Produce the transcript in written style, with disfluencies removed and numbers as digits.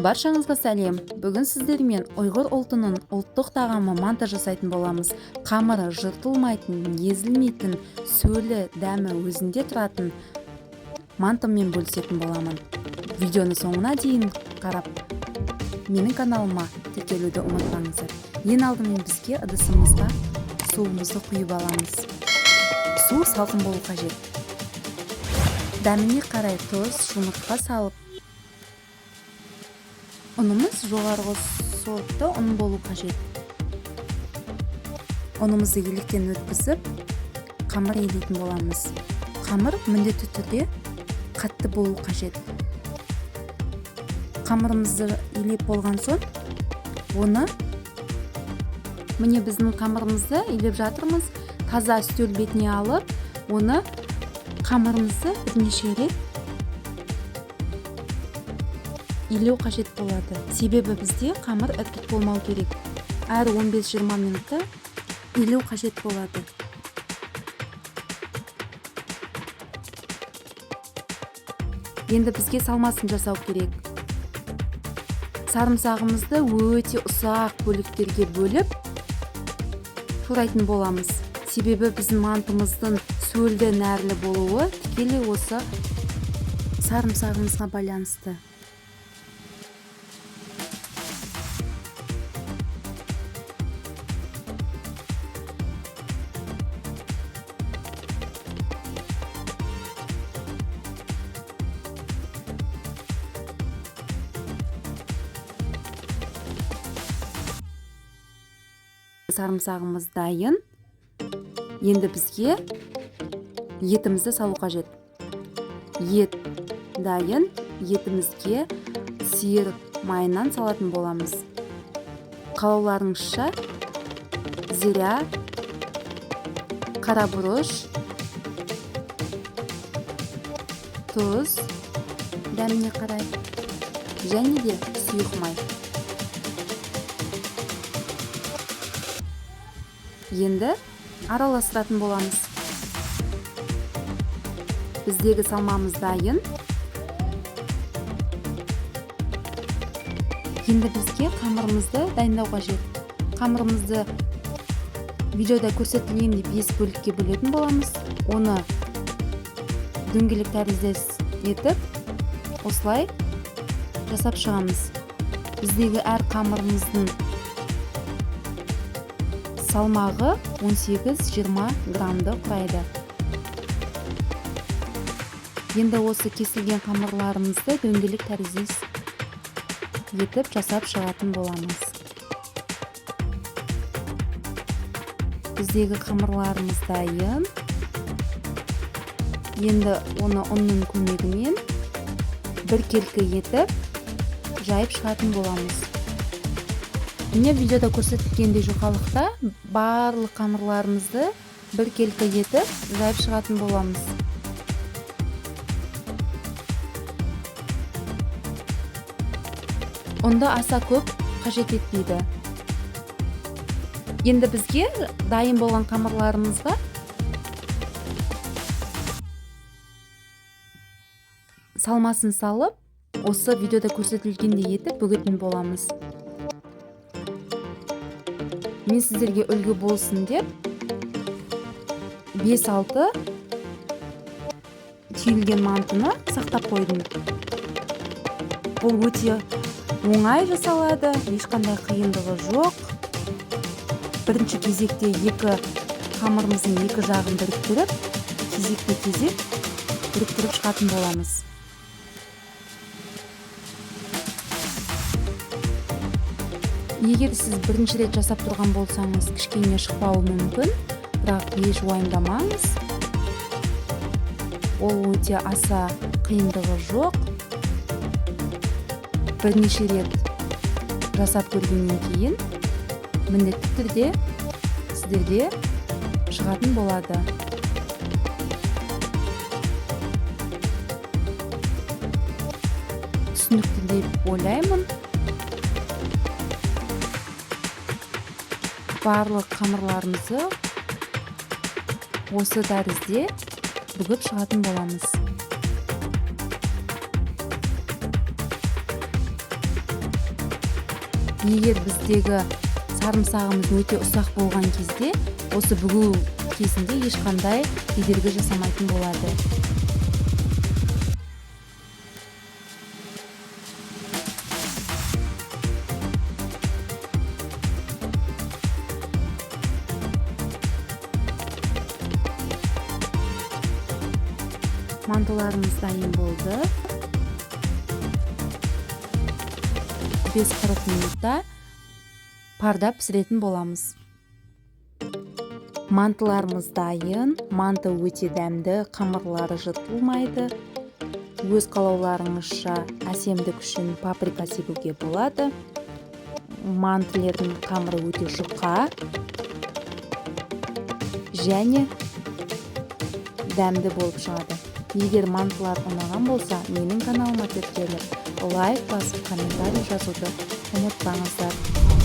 Баршаңызға сәлем. Бүгін сіздермен ұйғыр ұлтының ұлттық тағамы манты жасайтын боламыз. Қамыры жыртылмайтын, езілмейтін, сөлі, дәмі өзінде тұратын мантымен бөлісетін боламын. Видеоны соңына дейін қарап, менің каналыма тіркелуді ұмытпаңыздар. Ең алдымен бізге ыдысымызға суымызды құйып аламыз. Су салқын болу қажет. Дәміне қарай тұз, жұмыртқа салып, ұнымыз жоғарғы сортты ұн болу қажет. Ұнымызды електен өткізіп, қамыр елейтін боламыз. Қамыр міндетті түрде қатты болу қажет. Қамырымызды елеп болған соң, оны міне біздің қамырымызды елеп жатырмыз. Таза үстел бетіне алып, оны қамырымызды бірнеше рет елеу қажет болады. Себебі бізде қамыр іркіт болмау керек. Әр 15-20 минутта елеу қажет болады. Енді бізге салмасын жасау керек. Сарымсағымызды өте ұсақ бөліктерге бөліп турайтын боламыз. Себебі біздің мантымыздың сөлді нәрлі болуы тікелей осы сарымсағымызға байланысты. Сарымсағымыз дайын. Енді бізге етімізді салу қажет. Ет дайын. Етімізге сиыр майынан салатын боламыз. Қалауларыңызша зиря, қара бұрыш, тұз, дәміне қарай, және де сұйық май. Енді араластыратын боламыз. Біздегі салмамыз дайын. Енді бізге қамырымызды дайындау қажет. Қамырымызды видеода көрсетілгендей 5 бөлікке бөлетін боламыз. Оны дөңгелек тәріздес етіп, осылай жасап шығамыз. Біздегі әр қамырымыздың салмағы 18-20 граммды құрайды. Енді осы кесілген қамырларымызды дөңгелек тәріздес етіп жасап шығатын боламыз. Біздегі қамырларымыз дайын. Енді оны ұнның көмегімен біркелкі етіп жайып шығатын боламыз. Міне видеода көрсетілгендей жұқалықта барлық қамырларымызды біркелкі етіп жайып шығатын боламыз. Онда аса көп қажет етпейді. Енді бізге дайын болған қамырларымызға салмасын салып, осы видеода көрсетілгендей етіп бөгетін боламыз. Мен сіздерге үлгі болсын деп 5-6 түйілген мантыны сақтап қойдым. Бұл өте оңай жасалады, ешқандай қиындығы жоқ. Бірінші кезекте қамырымыздың екі жағын біріктіріп, кезек біріктіріп шығатын боламыз. Егер сіз бірінші рет жасап тұрған болсаңыз, кішкене шықпауы мүмкін, бірақ еш уайымдамаңыз. Ол өте аса қиындығы жоқ. Бірнеше рет жасап көргеннен кейін, міндетті түрде сіздерде шығатын болады. Түсінікті деп ойлаймын. Барлық қамырларымызды осы тәрізде бүгіп шығатын боламыз. егер біздегі сарымсағымыз өте ұсақ болған кезде осы бүгу кезінде ешқандай кедергі жасамайтын болады. Мантыларымыз дайын болды. 5-40 минутта парда пісіретін боламыз. Мантыларымыз дайын. Манты өте дәмді, қамырлары жыртылмайды. Өз қалауларыңызша әсемдік үшін паприка себуге болады. Мантылардың қамыры өте жұқа және дәмді болып шығады. Егер мантылар ұнаған болса, менің каналыма тіркеліп, лайк басып, комментарий жазуды ұмытпаңыздар.